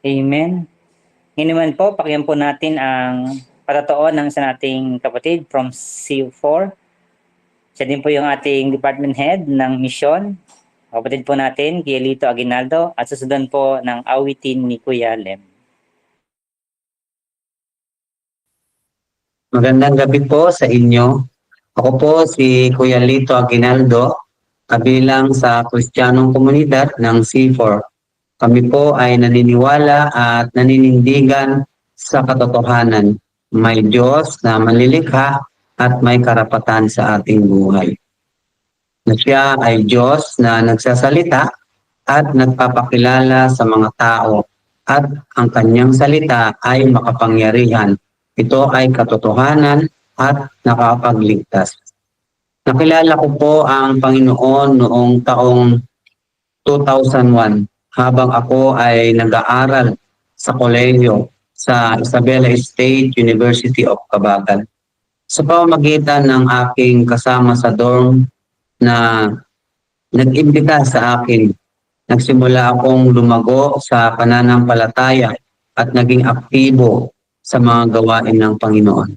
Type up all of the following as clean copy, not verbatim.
Amen. Ngayon naman po, pakinggan po natin ang patotoo ng isa nating kapatid from C4. Siya din po yung ating department head ng mission. Kapatid po natin, Gielito Aguinaldo, at susundan po ng awitin ni Kuya Lem. Magandang gabi po sa inyo. Ako po si Kuya Lito Aguinaldo, kabilang sa Kristiyanong Komunidad ng C4. Kami po ay naniniwala at naninindigan sa katotohanan. May Diyos na malilikha at may karapatan sa ating buhay. Na siya ay Diyos na nagsasalita at nagpapakilala sa mga tao at ang kanyang salita ay makapangyarihan. Ito ay katotohanan at nakakapagligtas. Nakilala ko po ang Panginoon noong taong 2001 habang ako ay nag-aaral sa kolehiyo sa Isabela State University of Cavite. Sa pamamagitan ng aking kasama sa dorm na nag-imbita sa akin, nagsimula akong lumago sa pananampalataya at naging aktibo sa mga gawain ng Panginoon.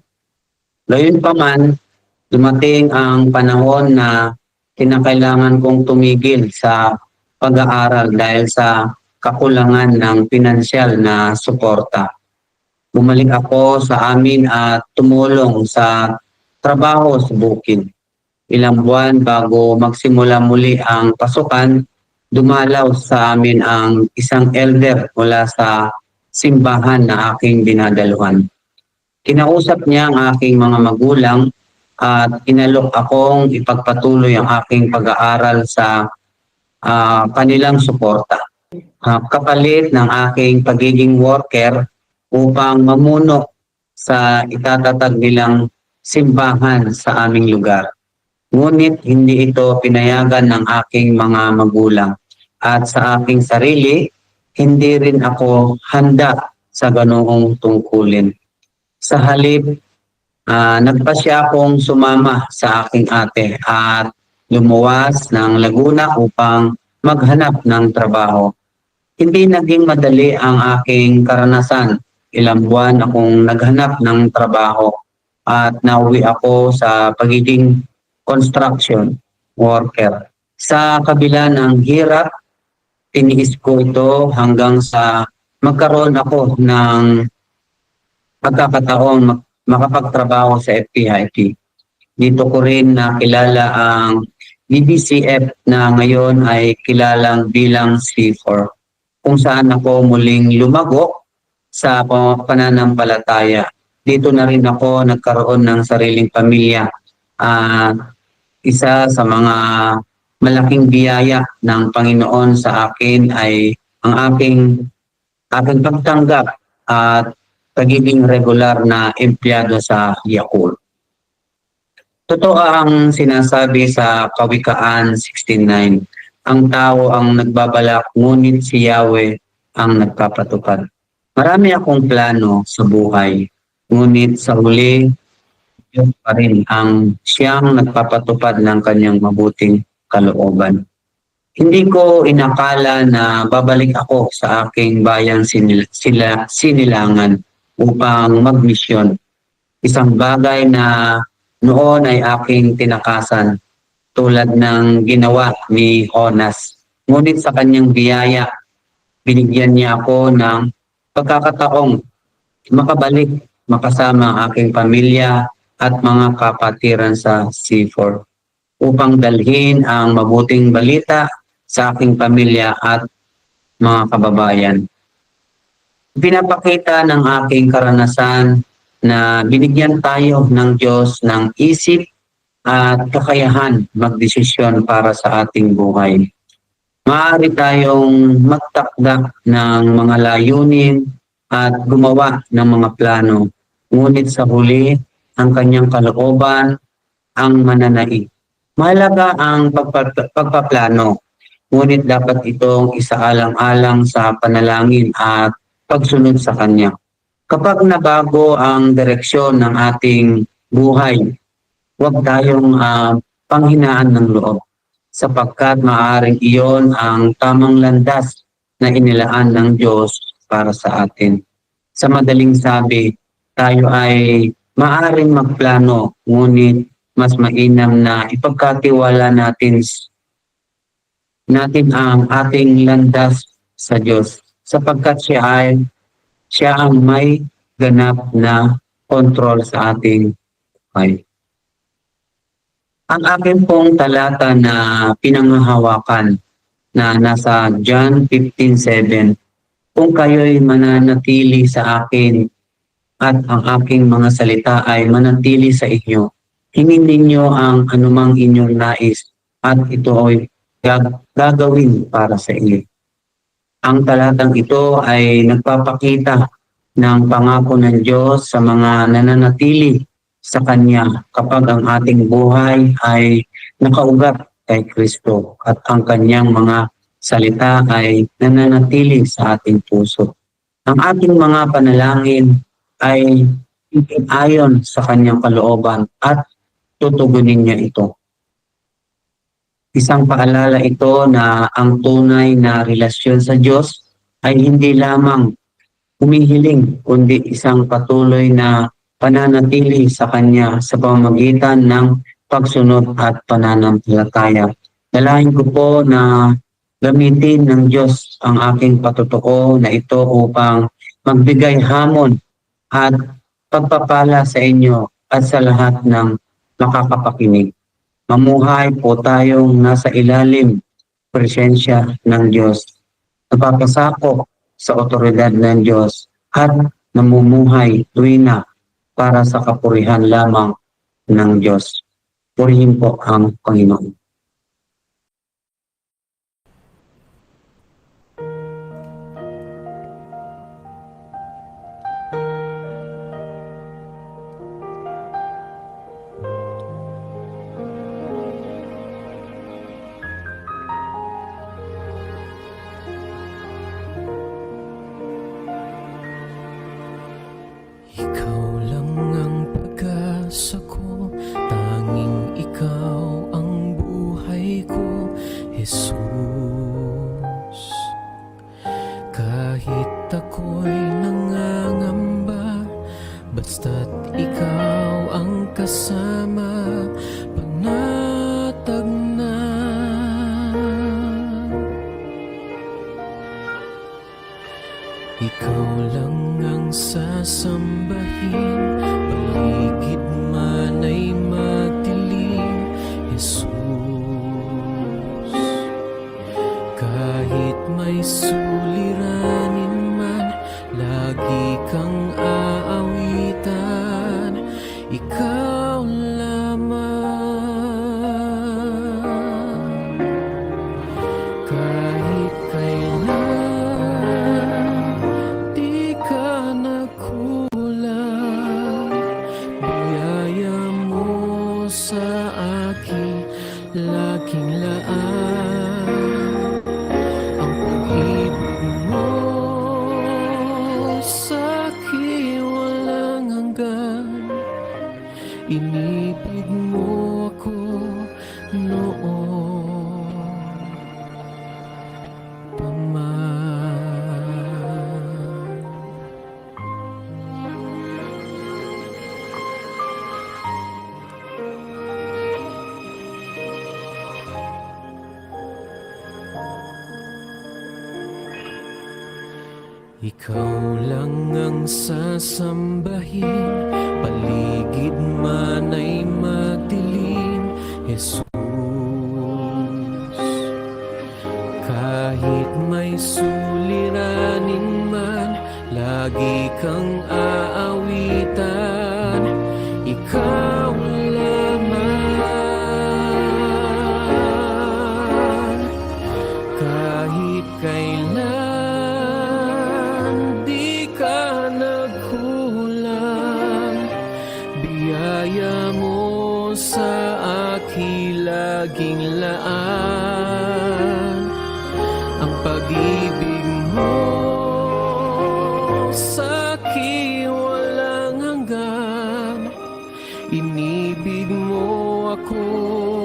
Gayunpaman, dumating ang panahon na kinakailangan kong tumigil sa pag-aaral dahil sa kakulangan ng pinansyal na suporta. Bumalik ako sa amin at tumulong sa trabaho sa bukid. Ilang buwan bago magsimula muli ang pasukan, dumalaw sa amin ang isang elder mula sa simbahan na aking dinadaluhan. Kinausap niya ang aking mga magulang at inalok akong ipagpatuloy ang aking pag-aaral sa kanilang suporta. Kapalit ng aking pagiging worker upang mamuno sa itatatag nilang simbahan sa aming lugar. Ngunit hindi ito pinayagan ng aking mga magulang at sa aking sarili, hindi rin ako handa sa ganoong tungkulin. Sa halip, nagpasya akong sumama sa aking ate at lumuwas ng Laguna upang maghanap ng trabaho. Hindi naging madali ang aking karanasan. Ilang buwan akong naghanap ng trabaho at nauwi ako sa pagiging construction worker. Sa kabila ng hirap, tiniis ko ito hanggang sa magkaroon ako ng pagkakataon makapagtrabaho sa FPIP. Dito ko rin nakilala ang BBCF na ngayon ay kilalang bilang C4, kung saan ako muling lumago sa pananampalataya. Dito na rin ako nagkaroon ng sariling pamilya. Isa sa mga malaking biyaya ng Panginoon sa akin ay ang aking pagtanggap at pagiging regular na empleyado sa Yakult. Totoo ang sinasabi sa Kawikaan 16:9. Ang tao ang nagbabalak, ngunit si Yahweh ang nagpapatupad. Marami akong plano sa buhay, ngunit sa huli, Diyos pa rin ang siyang nagpapatupad ng kanyang mabuting kalooban. Hindi ko inakala na babalik ako sa aking bayang Sinilangan upang magmisyon. Isang bagay na noon ay aking tinakasan tulad ng ginawa ni Jonas. Ngunit sa kanyang biyaya, binigyan niya ako ng pagkakataong makabalik, makasama ang aking pamilya at mga kapatiran sa C4 upang dalhin ang mabuting balita sa aking pamilya at mga kababayan. Pinapakita ng aking karanasan na binigyan tayo ng Diyos ng isip at kakayahan magdesisyon para sa ating buhay. Maaari tayong magtakda ng mga layunin at gumawa ng mga plano. Ngunit sa huli, ang kanyang kalooban ang mananaig. Mahalaga ang pagpaplano, ngunit dapat itong isaalang-alang sa panalangin at pagsunod sa kanya. Kapag nabago ang direksyon ng ating buhay, huwag tayong panghinaan ng loob sapagkat maaaring iyon ang tamang landas na inilaan ng Diyos para sa atin. Sa madaling sabi, tayo ay maaaring magplano, ngunit mas mainam na ipagkatiwala natin ang ating landas sa Diyos sapagkat siya ang may ganap na kontrol sa ating buhay. Ang akin pong talata na pinanghahawakan na nasa John 15:7, kung kayo'y mananatili sa akin at ang aking mga salita ay manatili sa inyo, hingin ninyo ang anumang inyong nais at ito ay gagawin para sa inyo. Ang talatang ito ay nagpapakita ng pangako ng Diyos sa mga nananatili sa Kanya kapag ang ating buhay ay nakaugat kay Kristo at ang Kanyang mga salita ay nananatili sa ating puso. Ang ating mga panalangin ay ayon sa Kanyang kalooban at tutugunin niya ito. Isang paalala ito na ang tunay na relasyon sa Diyos ay hindi lamang humihiling kundi isang patuloy na pananatili sa Kanya sa pamamagitan ng pagsunod at pananampalataya. Dalahin ko po na gamitin ng Diyos ang aking patutuo na ito upang magbigay hamon at pagpapala sa inyo at sa lahat ng makakapakinig. Mamuhay po tayong nasa ilalim presensya ng Diyos. Napapasakop sa otoridad ng Diyos at namumuhay tuwina para sa kapurihan lamang ng Diyos. Purihin po ang Panginoon. Ikaw lang ang pag-asa ko, tanging ikaw ang buhay ko, Jesus. Kahit ako'y nangangamba, basta't ikaw ang kasama, panatag na. Ikaw lang ang sasambahin, paligid man ay madilim, Jesus. Kahit may suliranin man, lagi kang aawitan, ikaw lamang. Kahit kailan di ka nagkulang, biyaya mo sa akin laging laan. Ang pag-ibig mo sa akin walang hanggan, inibig mo ako noon pa man. Ikaw lang ang sasambahin, paligid man ay madilim, Jesus. Kahit may suliranin man, lagi kang aawitan, ikaw lamang. Kahit kailan di ka nagkulang, biyaya mo sa akin laging laan. Ang pag-ibig mo sa akin walang hanggan, inibig mo ako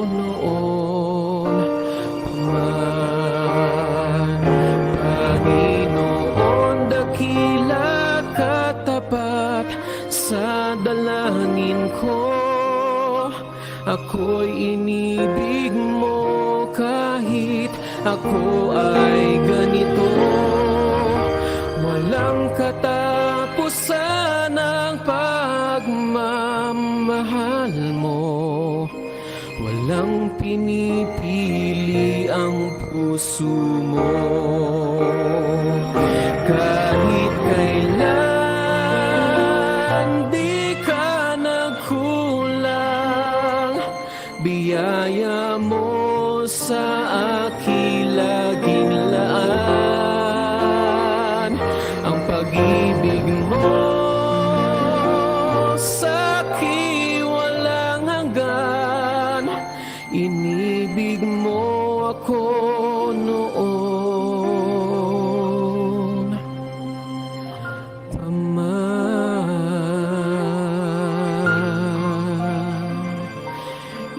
noon pa man. Panginoon, dakila sa dalangin ko. Ako'y inibig mo kahit ako ay ganito. Walang katapusan ang pagmamahal mo. Walang pinipili ang puso mo. Kahit kailan di ka nagkulang, biyaya mo sa aking laging laan. Ang pag-ibig mo sa aking walang hanggan. Inibig mo ako noon.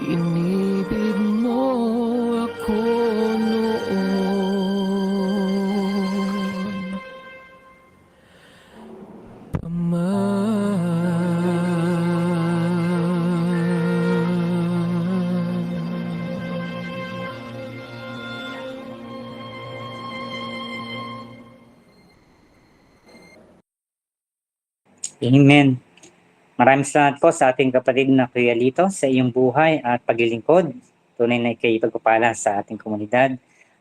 Inibig mo ako noon. Amen. Maraming salamat po sa ating kapatid na Kuya Lito sa iyong buhay at paglilingkod. Tunay na ikay pagpapala sa ating komunidad.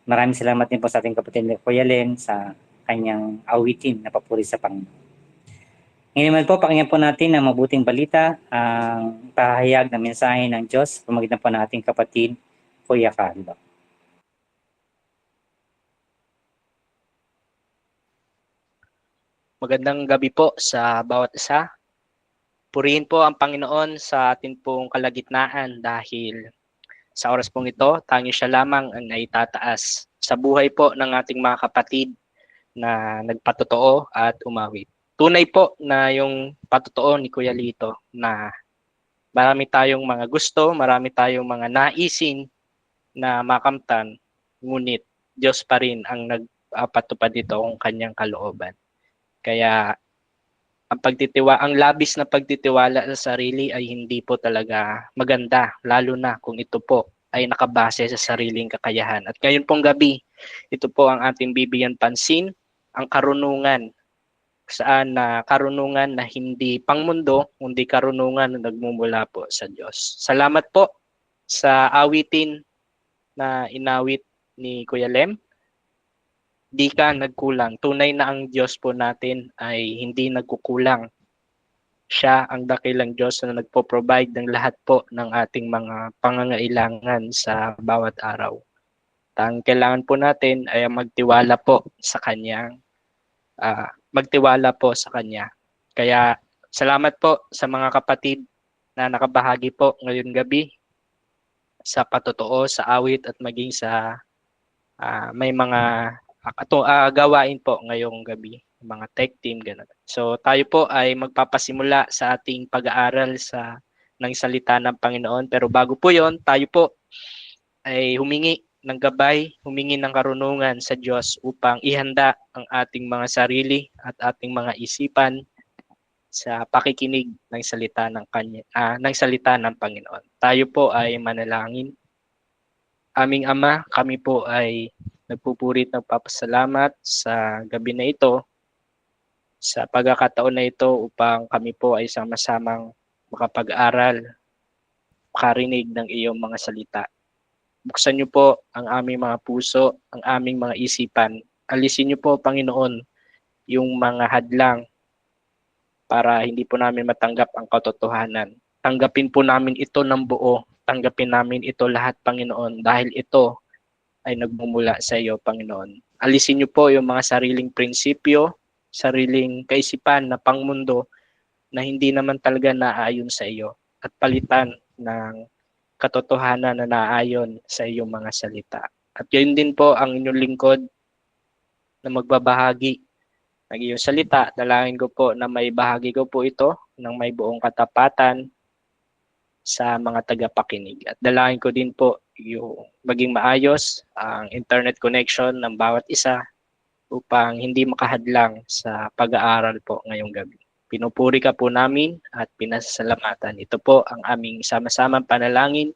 Maraming salamat din po sa ating kapatid na Kuya Len sa kanyang awitin na papuri sa Panginoon. Ngayon naman po, pakinggan po natin ang mabuting balita, ang pahayag ng mensahe ng Diyos sa pamamagitan po ng ating kapatid Kuya Carlo. Magandang gabi po sa bawat isa. Purihin po ang Panginoon sa ating pong kalagitnaan dahil sa oras pong ito, tanging siya lamang ang naitataas sa buhay po ng ating mga kapatid na nagpatotoo at umawit. Tunay po na yung patotoo ni Kuya Lito na marami tayong mga gusto, marami tayong mga naisin na makamtan, ngunit Diyos pa rin ang nagpatupad dito kung kanyang kalooban. Kaya ang labis na pagtitiwala sa sarili ay hindi po talaga maganda, lalo na kung ito po ay nakabase sa sariling kakayahan. At ngayon pong gabi, ito po ang ating bibigyan pansin, ang karunungan, saan na karunungan na hindi pangmundo, kundi karunungan na nagmumula po sa Diyos. Salamat po sa awitin na inawit ni Kuya Lem. Di ka nagkulang. Tunay na ang Diyos po natin ay hindi nagkukulang. Siya ang dakilang Diyos na nagpo-provide ng lahat po ng ating mga pangangailangan sa bawat araw. Ang kailangan po natin ay magtiwala po sa Kanya. Kaya salamat po sa mga kapatid na nakabahagi po ngayon gabi sa patotoo, sa awit at maging sa may mga gawain po ngayong gabi, mga tech team, gano'n. So tayo po ay magpapasimula sa ating pag-aaral ng salita ng Panginoon. Pero bago po yon, tayo po ay humingi ng gabay, humingi ng karunungan sa Diyos upang ihanda ang ating mga sarili at ating mga isipan sa pakikinig ng salita ng Panginoon. Tayo po ay manalangin. Aming Ama, kami po ay nagpupurit ng papasalamat sa gabi na ito, sa pagkakataon na ito upang kami po ay sama-samang makapag-aral, makarinig ng iyong mga salita. Buksan niyo po ang aming mga puso, ang aming mga isipan. Alisin niyo po, Panginoon, yung mga hadlang para hindi po namin matanggap ang katotohanan. Tanggapin po namin ito ng buo. Tanggapin namin ito lahat, Panginoon, dahil ito ay nagmumula sa iyo, Panginoon. Alisin niyo po yung mga sariling prinsipyo, sariling kaisipan na pangmundo na hindi naman talaga naayon sa iyo at palitan ng katotohanan na naayon sa iyong mga salita. At gayon din po ang inyong lingkod na magbabahagi ng iyong salita. Dalangin ko po na may bahagi ko po ito ng may buong katapatan sa mga tagapakinig. At dalangin ko din po yung maging maayos ang internet connection ng bawat isa upang hindi makahadlang sa pag-aaral po ngayong gabi. pinupuri ka po namin at pinasasalamatan. Ito po ang aming sama-samang panalangin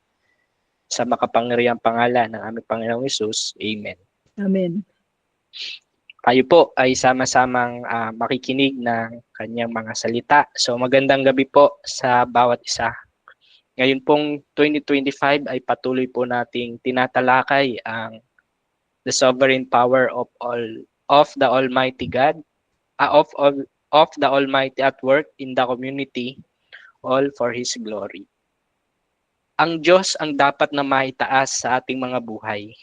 sa makapangyarihang pangalan ng aming Panginoong Hesus. Amen. Amen. Tayo po ay sama-samang makikinig ng kanyang mga salita. So magandang gabi po sa bawat isa. Ngayon pong 2025 ay patuloy po nating tinatalakay ang the sovereign power of the Almighty God, of the Almighty at work in the community, all for His glory. Ang Diyos ang dapat na maitaas sa ating mga buhay.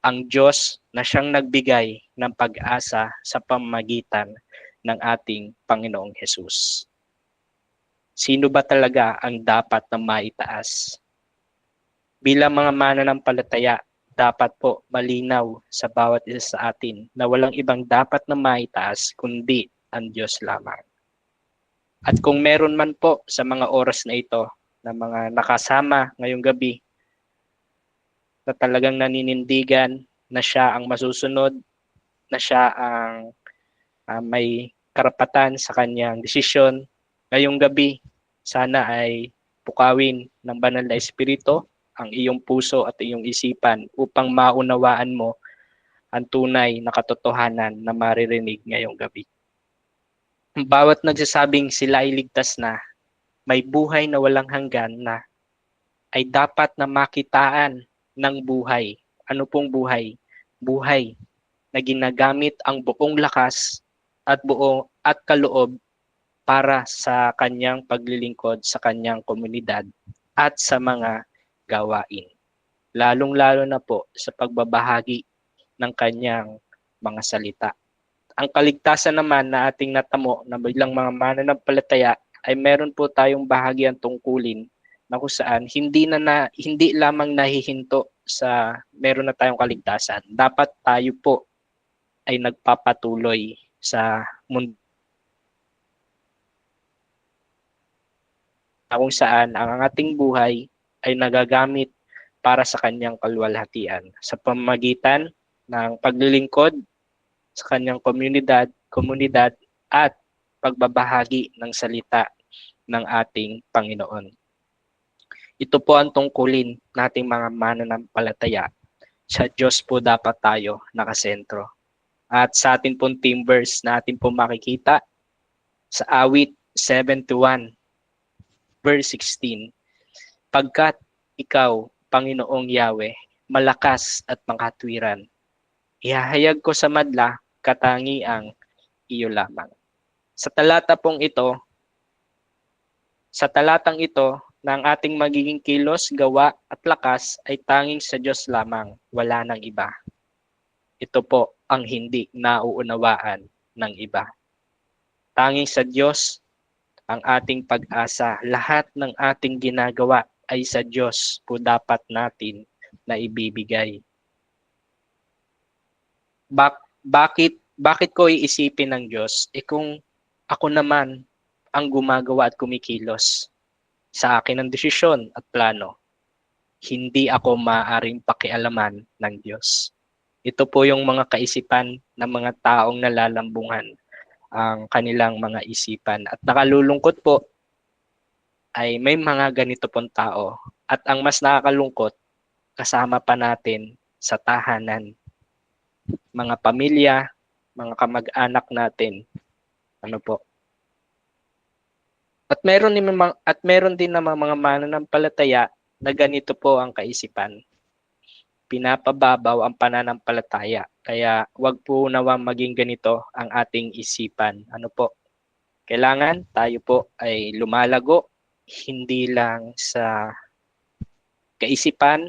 Ang Diyos na siyang nagbigay ng pag-asa sa pamamagitan ng ating Panginoong Hesus. Sino ba talaga ang dapat na maitaas? Bilang mga mananampalataya, dapat po malinaw sa bawat isa sa atin na walang ibang dapat na maitaas kundi ang Diyos lamang. At kung meron man po sa mga oras na ito na mga nakasama ngayong gabi na talagang naninindigan na siya ang masusunod, na siya ang may karapatan sa kanyang desisyon, ngayong gabi, sana ay pukawin ng banal na Espiritu ang iyong puso at iyong isipan upang maunawaan mo ang tunay na katotohanan na maririnig ngayong gabi. Ang bawat nagsasabing sila ay ligtas na, may buhay na walang hanggan na, ay dapat na makitaan ng buhay. Ano pong buhay? Buhay na ginagamit ang buong lakas at kaloob para sa kanyang paglilingkod sa kanyang komunidad at sa mga gawain. Lalong-lalo na po sa pagbabahagi ng kanyang mga salita. Ang kaligtasan naman na ating natamo na bilang mga mananampalataya ay meron po tayong bahagian tungkulin na kung saan hindi lamang nahihinto sa meron na tayong kaligtasan. Dapat tayo po ay nagpapatuloy sa mundo kung saan ang ating buhay ay nagagamit para sa kanyang kaluwalhatian sa pamamagitan ng paglilingkod sa kanyang komunidad at pagbabahagi ng salita ng ating Panginoon. Ito po ang tungkulin nating mga mananampalataya. Sa Diyos po dapat tayo nakasentro. At sa atin pong theme verse na atin po makikita sa awit 71 verse 16, pagkat ikaw, Panginoong Yahweh, malakas at makatwiran, ihahayag ko sa madla katangiang iyo lamang. Sa talatang ito, na ang ating magiging kilos, gawa at lakas ay tanging sa Diyos lamang, wala nang iba. Ito po ang hindi nauunawaan ng iba. Tanging sa Diyos ang ating pag-asa. Lahat ng ating ginagawa ay sa Diyos po dapat natin na ibibigay. Bakit ko iisipin ng Diyos? Kung ako naman ang gumagawa at kumikilos sa akin ang desisyon at plano, hindi ako maaaring pakialaman ng Diyos. Ito po yung mga kaisipan ng mga taong nalalambungan ang kanilang mga isipan. At nakalulungkot po ay may mga ganito pong tao. At ang mas nakakalungkot, kasama pa natin sa tahanan, mga pamilya, mga kamag-anak natin. Ano po? At meron din namang mga mananampalataya na ganito po ang kaisipan. Pinapababaw ang pananampalataya. Kaya wag po nawang maging ganito ang ating isipan. Ano po? Kailangan tayo po ay lumalago, hindi lang sa kaisipan,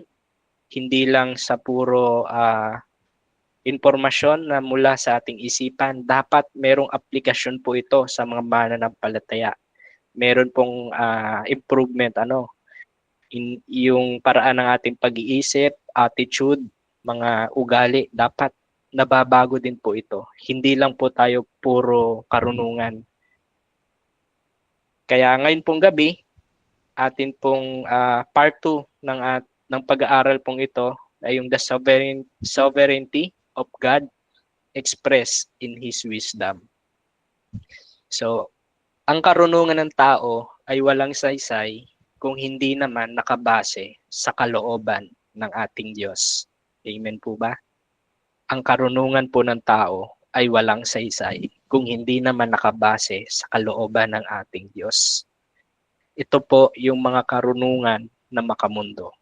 hindi lang sa puro impormasyon na mula sa ating isipan. Dapat merong aplikasyon po ito sa mga mananampalataya. Meron pong improvement yung paraan ng ating pag-iisip, attitude, mga ugali, dapat nababago din po ito. Hindi lang po tayo puro karunungan. Kaya ngayon pong gabi, atin pong part 2 ng pag-aaral pong ito ay yung the sovereignty of God expressed in His wisdom. So, Ang karunungan ng tao ay walang saysay kung hindi naman nakabase sa kalooban ng ating Diyos. Amen po ba? Ang karunungan po ng tao ay walang saysay kung hindi naman nakabase sa kalooban ng ating Diyos. Ito po yung mga karunungan na makamundo.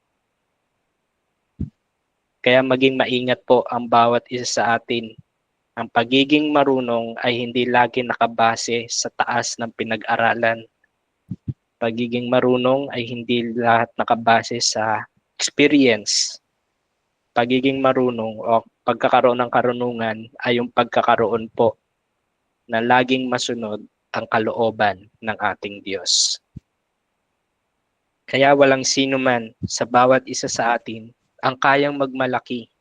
Kaya maging maingat po ang bawat isa sa atin. Ang pagiging marunong ay hindi lagi nakabase sa taas ng pinag-aralan. Pagiging marunong ay hindi lahat nakabase sa experience. Pagiging marunong o pagkakaroon ng karunungan ay yung pagkakaroon po na laging masunod ang kalooban ng ating Diyos. Kaya walang sino man sa bawat isa sa atin ang kayang magmalaki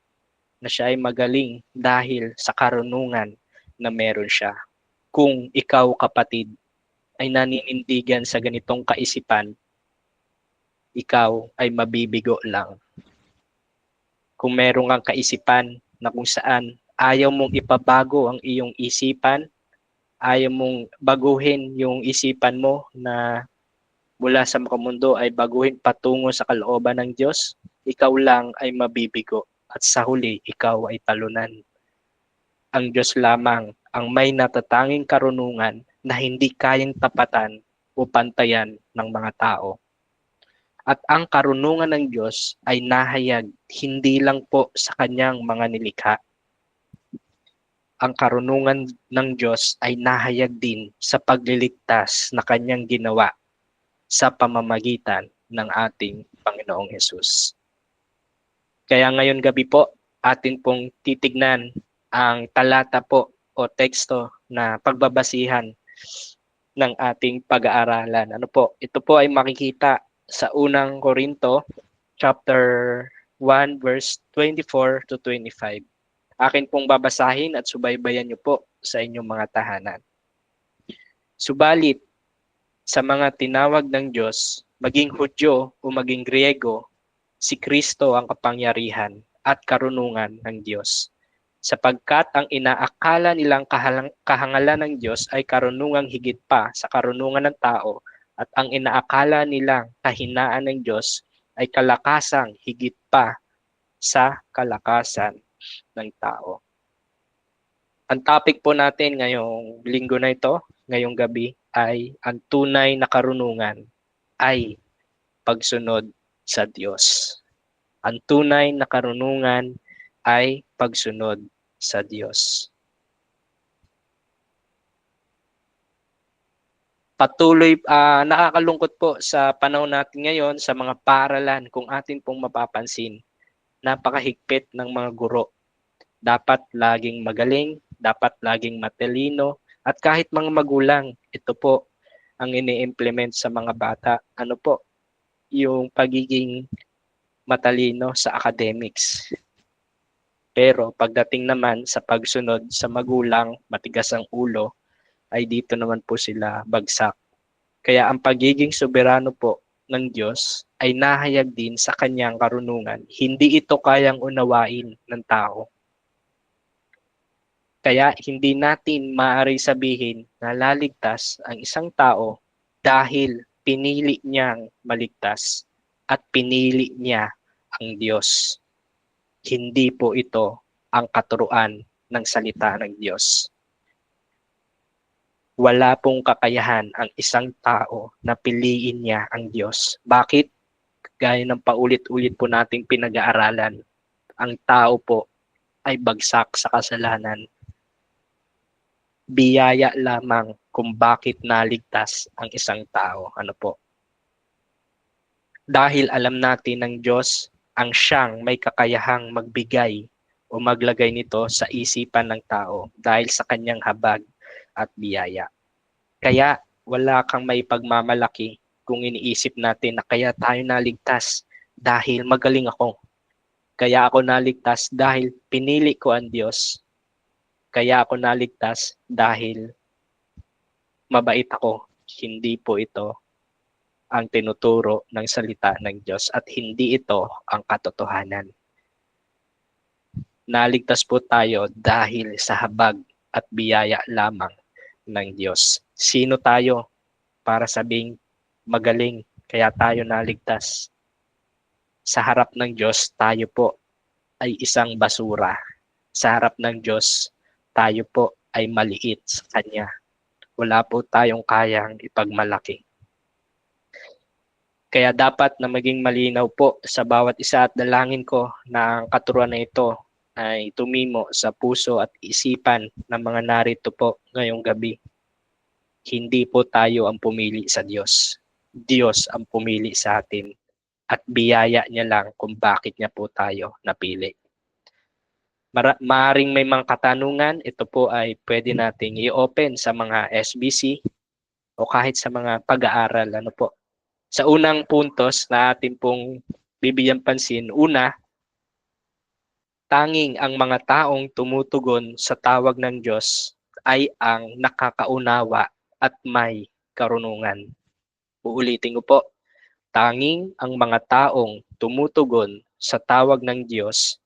na siya ay magaling dahil sa karunungan na meron siya. Kung ikaw, kapatid, ay naninindigan sa ganitong kaisipan, ikaw ay mabibigo lang. Kung meron kang kaisipan na kung saan ayaw mong ipabago ang iyong isipan, ayaw mong baguhin yung isipan mo na mula sa makamundo ay baguhin patungo sa kalooban ng Diyos, ikaw lang ay mabibigo at sa huli ikaw ay talunan. Ang Diyos lamang ang may natatanging karunungan na hindi kayang tapatan o pantayan ng mga tao. At ang karunungan ng Diyos ay nahayag hindi lang po sa kanyang mga nilikha. Ang karunungan ng Diyos ay nahayag din sa pagliligtas na kanyang ginawa sa pamamagitan ng ating Panginoong Hesus. Kaya ngayon gabi po, atin pong titignan ang talata po o teksto na pagbabasihan ng ating pag-aaralan. Ano po? Ito po ay makikita sa unang Korinto, chapter 1, verse 24 to 25. Akin pong babasahin at subaybayan niyo po sa inyong mga tahanan. Subalit, sa mga tinawag ng Diyos, maging Hudyo o maging Griego, si Kristo ang kapangyarihan at karunungan ng Diyos. Sapagkat ang inaakala nilang kahangalan ng Diyos ay karunungang higit pa sa karunungan ng tao at ang inaakala nilang kahinaan ng Diyos ay kalakasang higit pa sa kalakasan ng tao. Ang topic po natin ngayong linggo na ito, ngayong gabi, ay ang tunay na karunungan ay pagsunod sa Diyos. Ang tunay na karunungan ay pagsunod sa Diyos. Patuloy, nakakalungkot po sa panahon natin ngayon sa mga paaralan kung atin pong mapapansin. Napakahigpit ng mga guro. Dapat laging magaling, dapat laging matalino, at kahit mga magulang, ito po ang ini-implement sa mga bata. Ano po? Yung pagiging matalino sa academics. Pero pagdating naman sa pagsunod sa magulang, matigas ang ulo, ay dito naman po sila bagsak. Kaya ang pagiging soberano po ng Diyos ay nahayag din sa kanyang karunungan. Hindi ito kayang unawain ng tao. Kaya hindi natin maaari sabihin na laligtas ang isang tao dahil pinili niyang maligtas at pinili niya ang Diyos. Hindi po ito ang katuruan ng salita ng Diyos. Wala pong kakayahan ang isang tao na piliin niya ang Diyos. Bakit? Gaya ng paulit-ulit po nating pinag-aaralan, ang tao po ay bagsak sa kasalanan. Biyaya lamang kung bakit naligtas ang isang tao. Ano po? Dahil alam natin ng Diyos ang siyang may kakayahang magbigay o maglagay nito sa isipan ng tao dahil sa kanyang habag at biyaya. Kaya wala kang may pagmamalaki kung iniisip natin na kaya tayo naligtas dahil magaling ako. Kaya ako naligtas dahil pinili ko ang Diyos. Kaya ako naligtas dahil mabait ako. Hindi po ito ang tinuturo ng salita ng Diyos at hindi ito ang katotohanan. Naligtas po tayo dahil sa habag at biyaya lamang ng Diyos. Sino tayo para sabing magaling kaya tayo naligtas. Sa harap ng Diyos, tayo po ay isang basura. Sa harap ng Diyos, tayo po ay maliit sa Kanya. Wala po tayong kayang ipagmalaki. Kaya dapat na maging malinaw po sa bawat isa at dalangin ko na ang katuruan na ito ay tumimo sa puso at isipan ng mga narito po ngayong gabi. Hindi po tayo ang pumili sa Diyos. Diyos ang pumili sa atin at biyaya niya lang kung bakit niya po tayo napili. Maaring may mga katanungan, ito po ay pwede nating i-open sa mga SBC o kahit sa mga pag-aaral. Ano po? Sa unang puntos na atin pong bibigyan pansin, una, tanging ang mga taong tumutugon sa tawag ng Diyos ay ang nakakaunawa at may karunungan. Uulitin ko po, tanging ang mga taong tumutugon sa tawag ng Diyos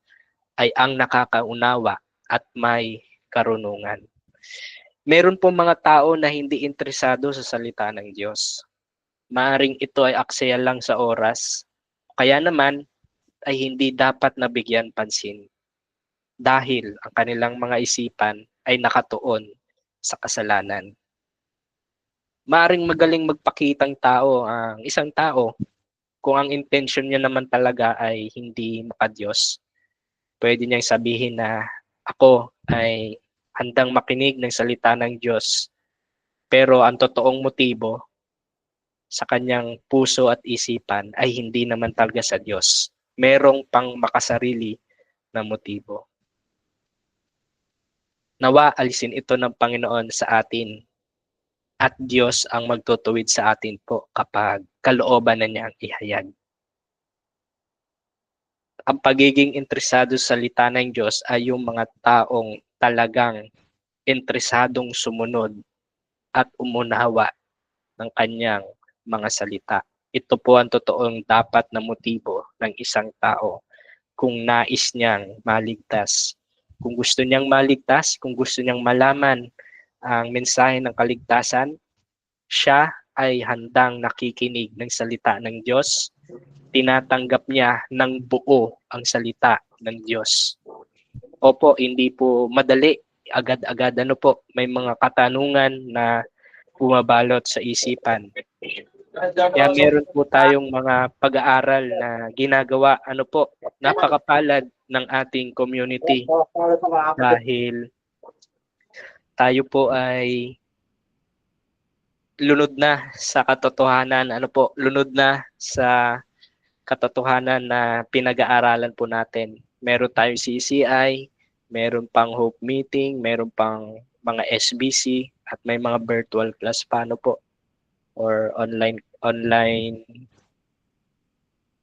ay ang nakakaunawa at may karunungan. Meron po mga tao na hindi interesado sa salita ng Diyos. Maaring ito ay aksaya lang sa oras, kaya naman ay hindi dapat nabigyan pansin dahil ang kanilang mga isipan ay nakatuon sa kasalanan. Maaring magaling magpakitang tao ang isang tao kung ang intention niya naman talaga ay hindi makadiyos. Pwede niyang sabihin na ako ay handang makinig ng salita ng Diyos, pero ang totoong motibo sa kanyang puso at isipan ay hindi naman talaga sa Diyos. Merong pang makasarili na motibo. Nawa alisin ito ng Panginoon sa atin at Diyos ang magtutuwid sa atin po kapag kalooban na niyang ihayag. Ang pagiging interesado sa salita ng Diyos ay yung mga taong talagang interesadong sumunod at umunawa ng kanyang mga salita. Ito po ang totoong dapat na motibo ng isang tao kung nais niyang maligtas. Kung gusto niyang maligtas, kung gusto niyang malaman ang mensahe ng kaligtasan, siya ay handang nakikinig ng salita ng Diyos. Tinatanggap niya ng buo ang salita ng Diyos. Opo, hindi po madali. Agad-agad may mga katanungan na bumabalot sa isipan. Kaya meron po tayong mga pag-aaral na ginagawa. Napakapalad ng ating community dahil tayo po ay lunod na sa katotohanan. Lunod na sa katotohanan na pinag-aaralan po natin. Meron tayong CCI, meron pang Hope Meeting, meron pang mga SBC, at may mga virtual class or online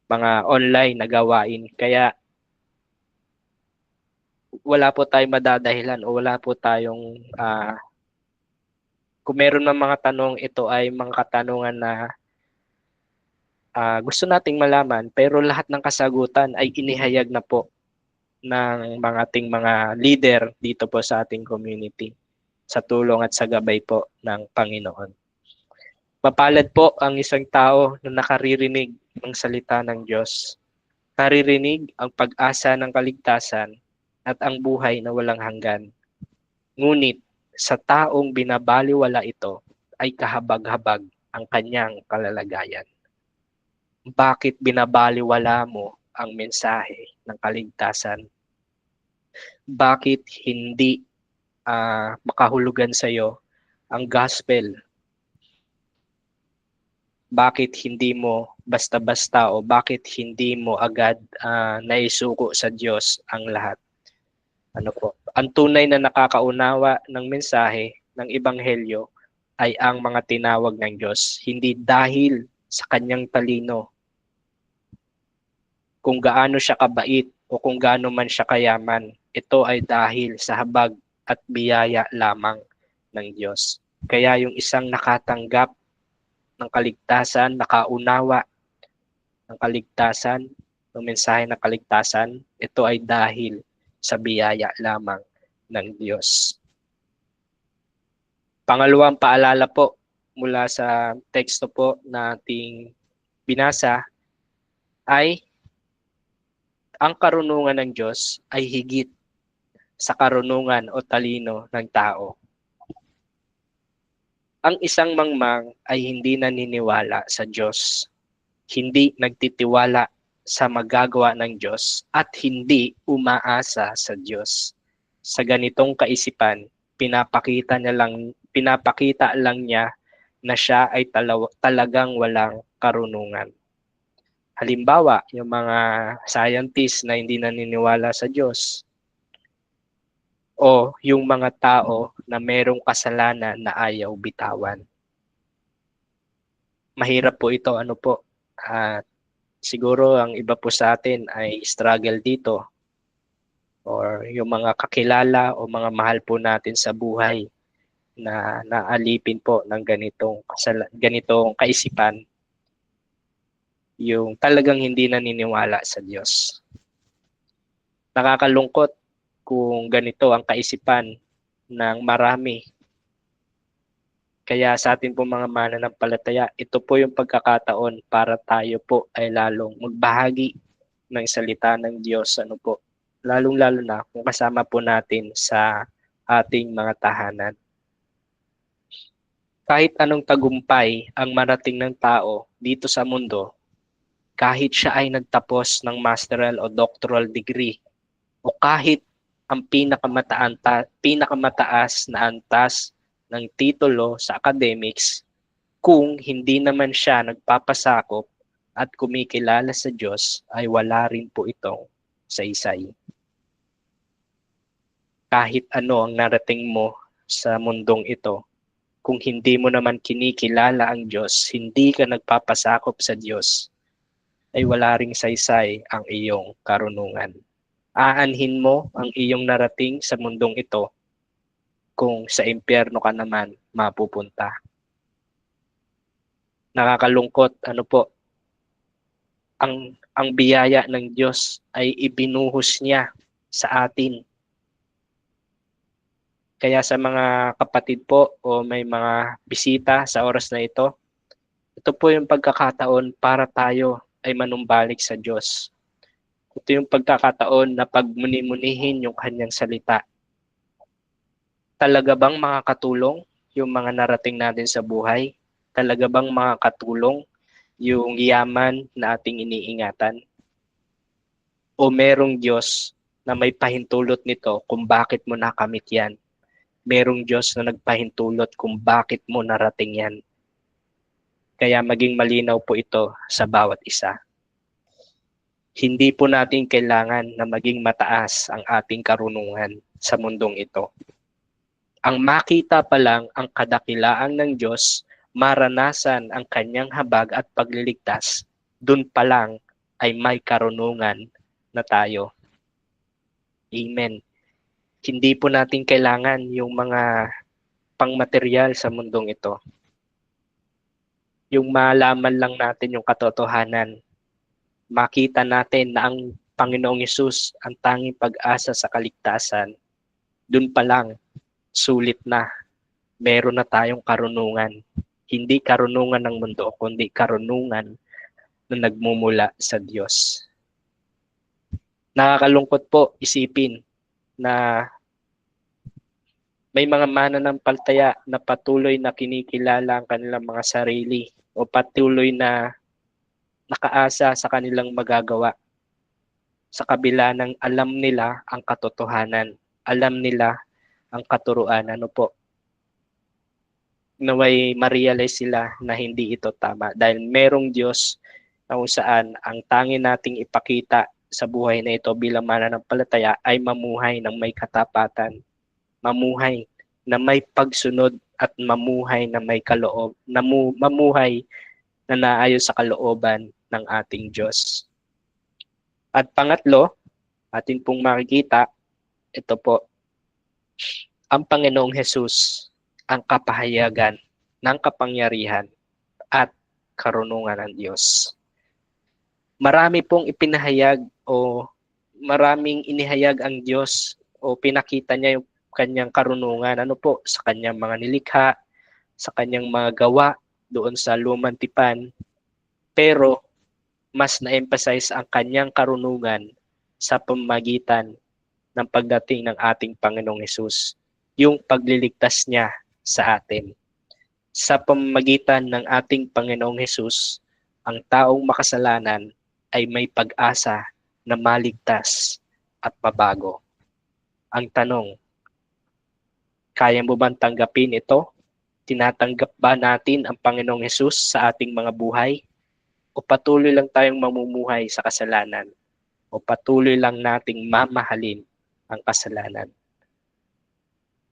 mga online na gawain. Kaya wala po tayong madadahilan o wala po tayong kung meron ng mga tanong, ito ay mga katanungan na gusto nating malaman, pero lahat ng kasagutan ay inihayag na po ng ating mga leader dito po sa ating community sa tulong at sa gabay po ng Panginoon. Mapalad po ang isang tao na nakaririnig ng salita ng Diyos. Naririnig ang pag-asa ng kaligtasan at ang buhay na walang hanggan. Ngunit sa taong binabaliwala ito ay kahabag-habag ang kanyang kalalagayan. Bakit binabaliwala mo ang mensahe ng kaligtasan? Bakit hindi makahulugan sa iyo ang gospel? Bakit hindi mo basta-basta o bakit hindi mo agad naisuko sa Diyos ang lahat? Ang tunay na nakakaunawa ng mensahe ng Ebanghelyo ay ang mga tinawag ng Diyos, hindi dahil sa kanyang talino, kung gaano siya kabait o kung gaano man siya kayaman. Ito ay dahil sa habag at biyaya lamang ng Diyos. Kaya yung isang nakatanggap ng kaligtasan, nakaunawa ng kaligtasan, ng mensahe ng kaligtasan, ito ay dahil sa biyaya lamang ng Diyos. Pangalawang paalala po, mula sa teksto po na ating binasa ay ang karunungan ng Diyos ay higit sa karunungan o talino ng tao. Ang isang mangmang ay hindi naniniwala sa Diyos, hindi nagtitiwala sa magagawa ng Diyos at hindi umaasa sa Diyos. Sa ganitong kaisipan, pinapakita lang niya na siya ay talagang walang karunungan. Halimbawa, yung mga scientists na hindi naniniwala sa Diyos o yung mga tao na merong kasalanan na ayaw bitawan. Mahirap po ito, at siguro ang iba po sa atin ay struggle dito or yung mga kakilala o mga mahal po natin sa buhay na naalipin po ng ganitong kaisipan, yung talagang hindi naniniwala sa Diyos. Nakakalungkot kung ganito ang kaisipan ng marami. Kaya sa atin po mga mananampalataya, ito po yung pagkakataon para tayo po ay lalong magbahagi ng salita ng Diyos. Lalong-lalo na kung kasama po natin sa ating mga tahanan. Kahit anong tagumpay ang marating ng tao dito sa mundo, kahit siya ay nagtapos ng masteral o doctoral degree, o kahit ang pinakamataas na antas ng titulo sa academics, kung hindi naman siya nagpapasakop at kumikilala sa Diyos, ay wala rin po itong saysay. Kahit ano ang narating mo sa mundong ito, kung hindi mo naman kinikilala ang Diyos, hindi ka nagpapasakop sa Diyos, ay wala ring saysay ang iyong karunungan. Aanhin mo ang iyong narating sa mundong ito kung sa impyerno ka naman mapupunta. Nakakalungkot, ang biyaya ng Diyos ay ibinuhos niya sa atin. Kaya sa mga kapatid po o may mga bisita sa oras na ito po yung pagkakataon para tayo ay manumbalik sa Diyos. Ito yung pagkakataon na pagmuni-munihin yung kanyang salita. Talaga bang makakatulong yung mga narating natin sa buhay? Talaga bang makakatulong yung yaman na ating iniingatan? O merong Diyos na may pahintulot nito kung bakit mo nakamit yan? Merong Diyos na nagpahintulot kung bakit mo narating yan? Kaya maging malinaw po ito sa bawat isa. Hindi po natin kailangan na maging mataas ang ating karunungan sa mundong ito. Ang makita pa lang ang kadakilaan ng Diyos, maranasan ang kanyang habag at pagliligtas, dun pa lang ay may karunungan na tayo. Amen. Hindi po natin kailangan yung mga pangmaterial sa mundong ito. Yung malaman lang natin yung katotohanan, makita natin na ang Panginoong Hesus ang tanging pag-asa sa kaligtasan, dun pa lang, sulit na. Meron na tayong karunungan. Hindi karunungan ng mundo, kundi karunungan na nagmumula sa Diyos. Nakakalungkot po isipin na may mga mananampalataya na patuloy na kinikilala ang kanilang mga sarili o patuloy na nakaasa sa kanilang magagawa sa kabila ng alam nila ang katotohanan, alam nila ang katuruan. Naway ma-realize sila na hindi ito tama dahil merong Diyos na kung saan ang tanging nating ipakita sa buhay na ito bilang mananampalataya ay mamuhay ng may katapatan, mamuhay na may pagsunod at mamuhay na may mamuhay na naayon sa kalooban ng ating Diyos. At pangatlo, atin pong makikita, ito po, ang Panginoong Hesus, ang kapahayagan ng kapangyarihan at karunungan ng Diyos. Marami pong ipinahayag o maraming inihayag ang Diyos o pinakita niya yung kanyang karunungan sa kanyang mga nilikha, sa kanyang mga gawa doon sa lumang tipan, pero mas na-emphasize ang kanyang karunungan sa pamamagitan ng pagdating ng ating Panginoong Hesus, yung pagliligtas niya sa atin. Sa pamamagitan ng ating Panginoong Hesus, ang taong makasalanan ay may pag-asa na maligtas at mabago. Ang tanong, kaya mo bang tanggapin ito? Tinatanggap ba natin ang Panginoong Hesus sa ating mga buhay? O patuloy lang tayong mamumuhay sa kasalanan? O patuloy lang nating mamahalin ang kasalanan?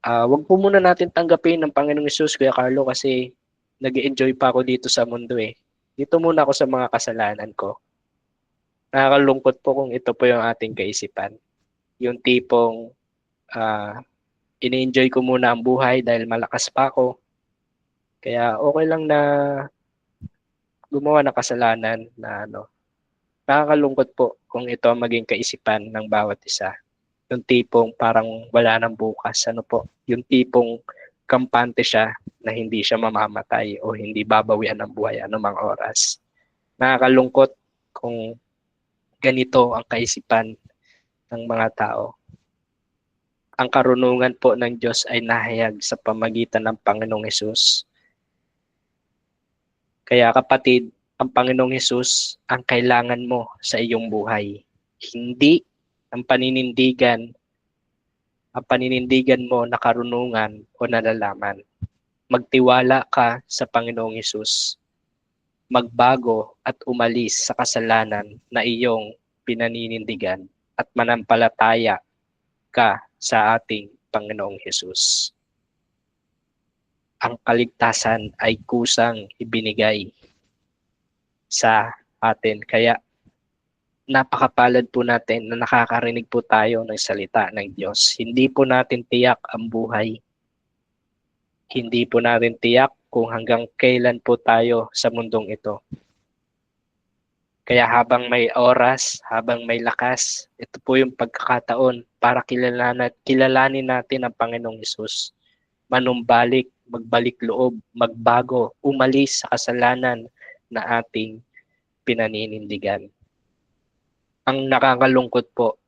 Wag po muna natin tanggapin ng Panginoong Hesus, Kuya Carlo, kasi nag-enjoy pa ako dito sa mundo eh. Dito muna ako sa mga kasalanan ko. Nakakalungkot po kung ito po yung ating kaisipan. Yung tipong ini-enjoy ko muna ang buhay dahil malakas pa ako. Kaya okay lang na gumawa ng kasalanan na Nakakalungkot po kung ito ang maging kaisipan ng bawat isa. Yung tipong parang wala nang bukas. Yung tipong kampante siya na hindi siya mamamatay o hindi babawian ng buhay anumang oras. Nakakalungkot kung ganito ang kaisipan ng mga tao. Ang karunungan po ng Diyos ay nahayag sa pamagitan ng Panginoong Hesus. Kaya kapatid, ang Panginoong Hesus ang kailangan mo sa iyong buhay. Hindi ang paninindigan mo na karunungan o nalalaman. Magtiwala ka sa Panginoong Hesus. Magbago at umalis sa kasalanan na iyong pinaninindigan at manampalataya ka sa ating Panginoong Hesus. Ang kaligtasan ay kusang ibinigay sa atin. Kaya napakapalad po natin na nakakarinig po tayo ng salita ng Diyos. Hindi po natin tiyak ang buhay. Hindi po natin tiyak kung hanggang kailan po tayo sa mundong ito. Kaya habang may oras, habang may lakas, ito po yung pagkakataon para kilalanin natin ang Panginoong Hesus. Manumbalik, magbalik loob, magbago, umalis sa kasalanan na ating pinaninindigan. Ang nakakalungkot po,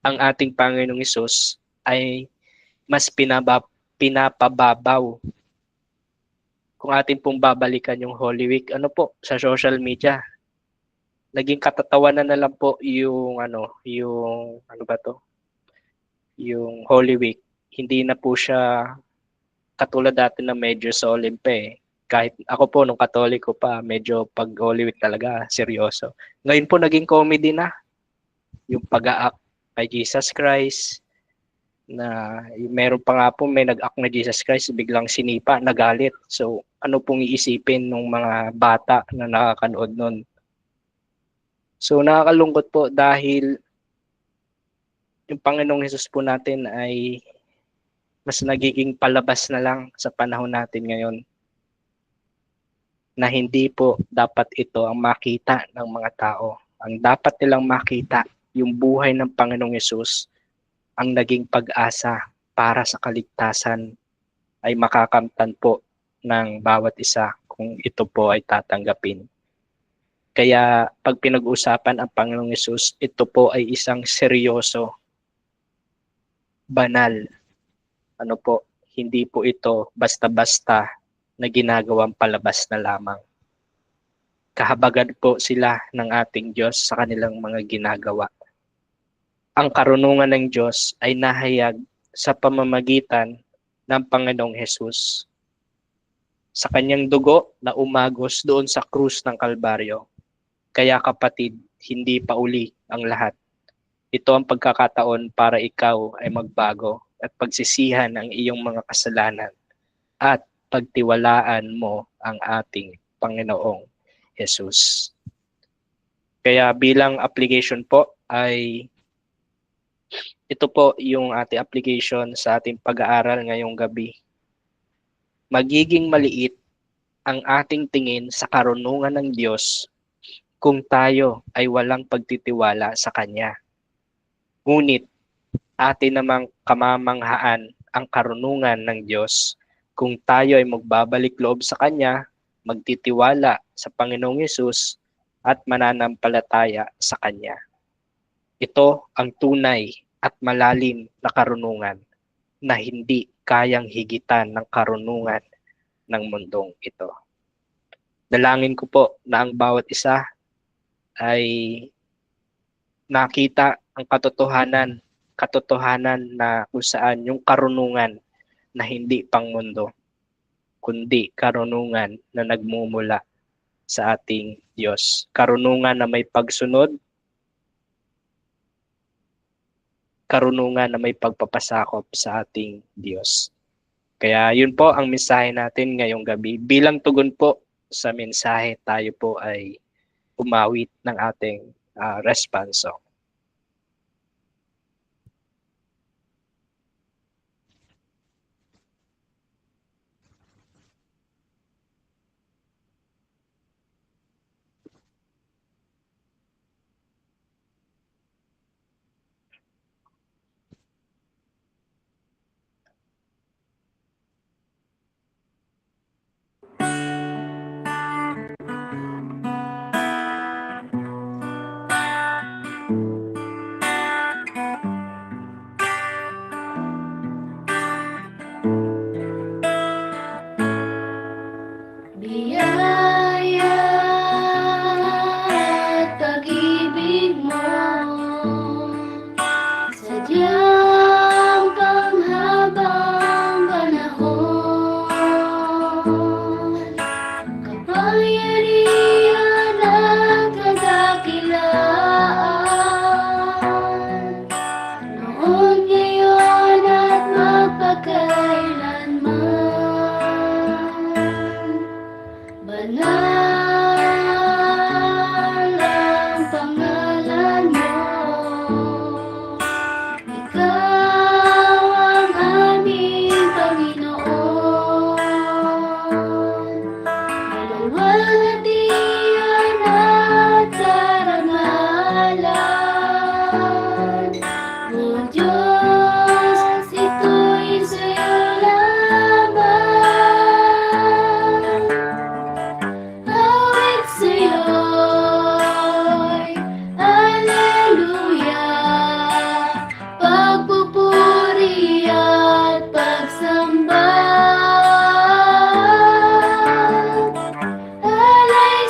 ang ating Panginoong Hesus ay mas pinapababaw. Kung atin pong babalikan yung Holy Week, sa social media, naging katatawanan na lang po yung yung Holy Week. Hindi na po siya katulad dati na medyo solemn pa eh. Kahit ako po nung Katoliko pa, medyo pag Holy Week talaga seryoso. Ngayon po naging comedy na. Yung pag-act kay Jesus Christ, na meron pa nga po may nag-act na Jesus Christ, biglang sinipa, nagalit. So ano pong iisipin ng mga bata na nakakanood nun? So nakakalungkot po dahil yung Panginoong Hesus po natin ay mas nagiging palabas na lang sa panahon natin ngayon, na hindi po dapat ito ang makita ng mga tao. Ang dapat nilang makita, yung buhay ng Panginoong Hesus, ang naging pag-asa para sa kaligtasan ay makakamtan po ng bawat isa kung ito po ay tatanggapin. Kaya pag pinag-usapan ang Panginoong Hesus, ito po ay isang seryoso, banal. Hindi po ito basta-basta na ginagawang palabas na lamang. Kahabagan po sila ng ating Diyos sa kanilang mga ginagawa. Ang karunungan ng Diyos ay nahayag sa pamamagitan ng Panginoong Hesus. Sa kanyang dugo na umagos doon sa krus ng Kalbaryo. Kaya kapatid, hindi pa uli ang lahat. Ito ang pagkakataon para ikaw ay magbago at pagsisihan ang iyong mga kasalanan at pagtiwalaan mo ang ating Panginoong Hesus. Kaya bilang application po ay ito po yung ating application sa ating pag-aaral ngayong gabi. Magiging maliit ang ating tingin sa karunungan ng Diyos kung tayo ay walang pagtitiwala sa Kanya. Ngunit atin namang kamamanghaan ang karunungan ng Diyos kung tayo ay magbabalik loob sa Kanya, magtitiwala sa Panginoong Yesus at mananampalataya sa Kanya. Ito ang tunay at malalim na karunungan na hindi kayang higitan ng karunungan ng mundong ito. Dalangin ko po na ang bawat isa ay nakita ang katotohanan na kung saan yung karunungan na hindi pang mundo, kundi karunungan na nagmumula sa ating Diyos. Karunungan na may pagsunod, karunungan na may pagpapasakop sa ating Diyos. Kaya yun po ang mensahe natin ngayong gabi. Bilang tugon po sa mensahe, tayo po ay umawit ng ating response song. Biyaya at pag-ibig mo, sadyang panghabang panahon, kapangyarihan at kadakilaan, noon, ngayon at magpakailanman. Banal ang pangalan mo, ikaw ang aming Panginoon. Maluwalhatian at karangalan, O Diyos, ito'y sa'yo lamang. Awit sa'yo'y Alleluia, pagpupuri at pagsamba. Alleluia,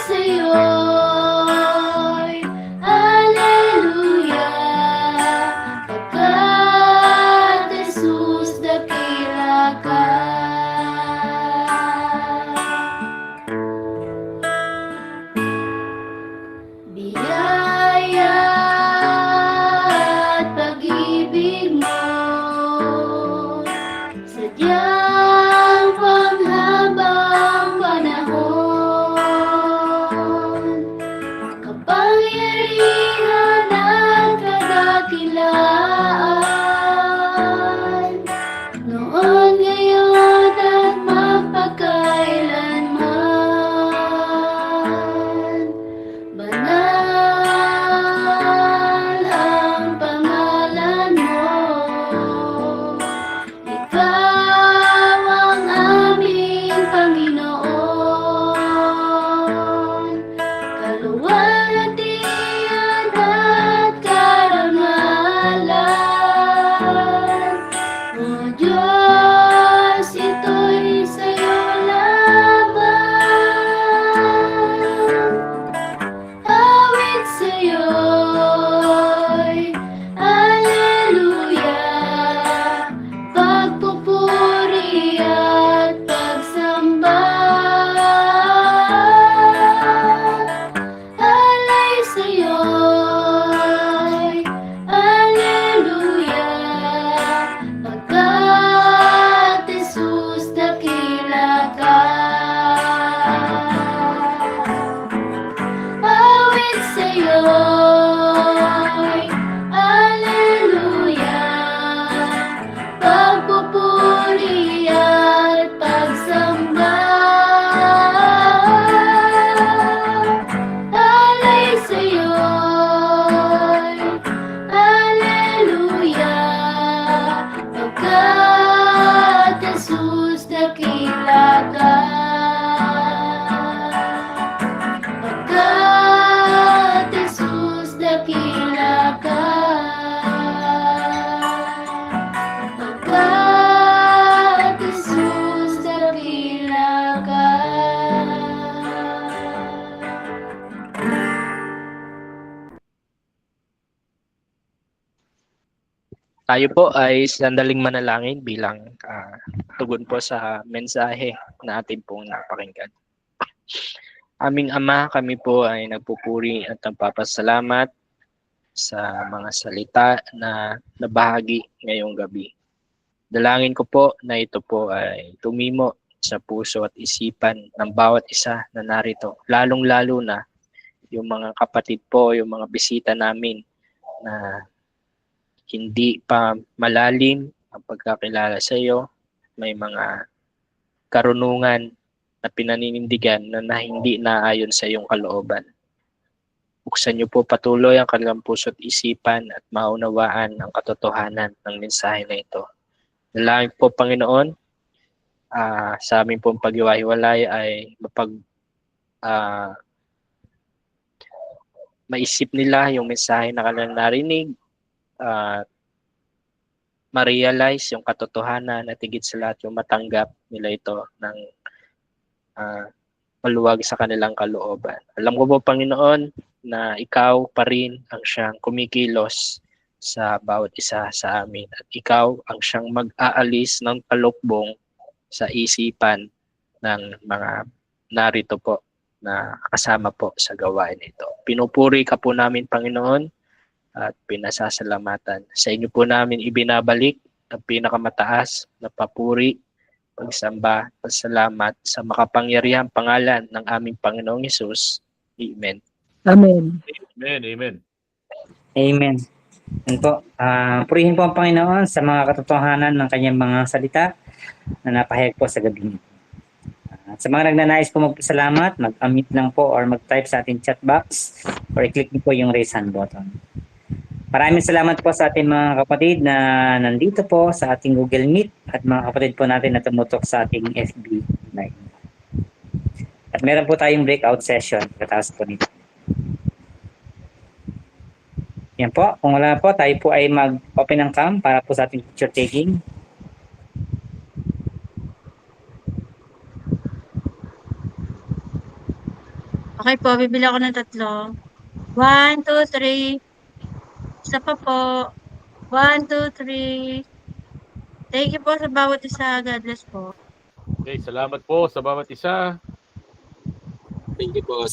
Tayo po ay sandaling manalangin bilang tugon po sa mensahe na atin pong napakinggan. Aming Ama, kami po ay nagpupuri at nagpapasalamat sa mga salita na nabahagi ngayong gabi. Dalangin ko po na ito po ay tumimo sa puso at isipan ng bawat isa na narito, lalong-lalo na yung mga kapatid po, yung mga bisita namin na hindi pa malalim ang pagkakilala sa iyo, may mga karunungan na pinaninindigan na hindi naayon sa iyong kalooban. Buksan niyo po patuloy ang kanilang puso at isipan at maunawaan ang katotohanan ng mensahe na ito. Dalangin po, Panginoon, sa aming pong paghiwa-hiwalay ay maisip nila yung mensahe na kanilang narinig, ma-realize yung katotohanan at higit sa lahat yung matanggap nila ito ng maluwag sa kanilang kalooban. Alam ko po, Panginoon, na ikaw pa rin ang siyang kumikilos sa bawat isa sa amin. At ikaw ang siyang mag-aalis ng talukbong sa isipan ng mga narito po na kasama po sa gawain ito. Pinupuri ka po namin, Panginoon, at pinasasalamatan. Sa inyo po namin ibinabalik ang pinakamataas na papuri, pagsamba, pasalamat sa makapangyarihang pangalan ng aming Panginoong Hesus. Amen. Amen. Amen, amen. Amen. Yan po. Purihin po ang Panginoon sa mga katotohanan ng kanyang mga salita na napahayag po sa gabi nito. At sa mga nagnanais po magpasalamat, mag-unmute lang po or mag-type sa ating chat box or i-click niyo po yung raise hand button. Maraming salamat po sa ating mga kapatid na nandito po sa ating Google Meet at mga kapatid po natin na tumutok sa ating FB Live. At meron po tayong breakout session katapos po nito. Yan po. Kung wala po, tayo po ay mag-open ng cam para po sa ating picture taking. Okay po, bibili ako ng 3. 1, 2, 3. Isa pa po. 1, 2, 3. Thank you po sa bawat isa. God bless po. Okay, salamat po sa bawat isa. Thank you po.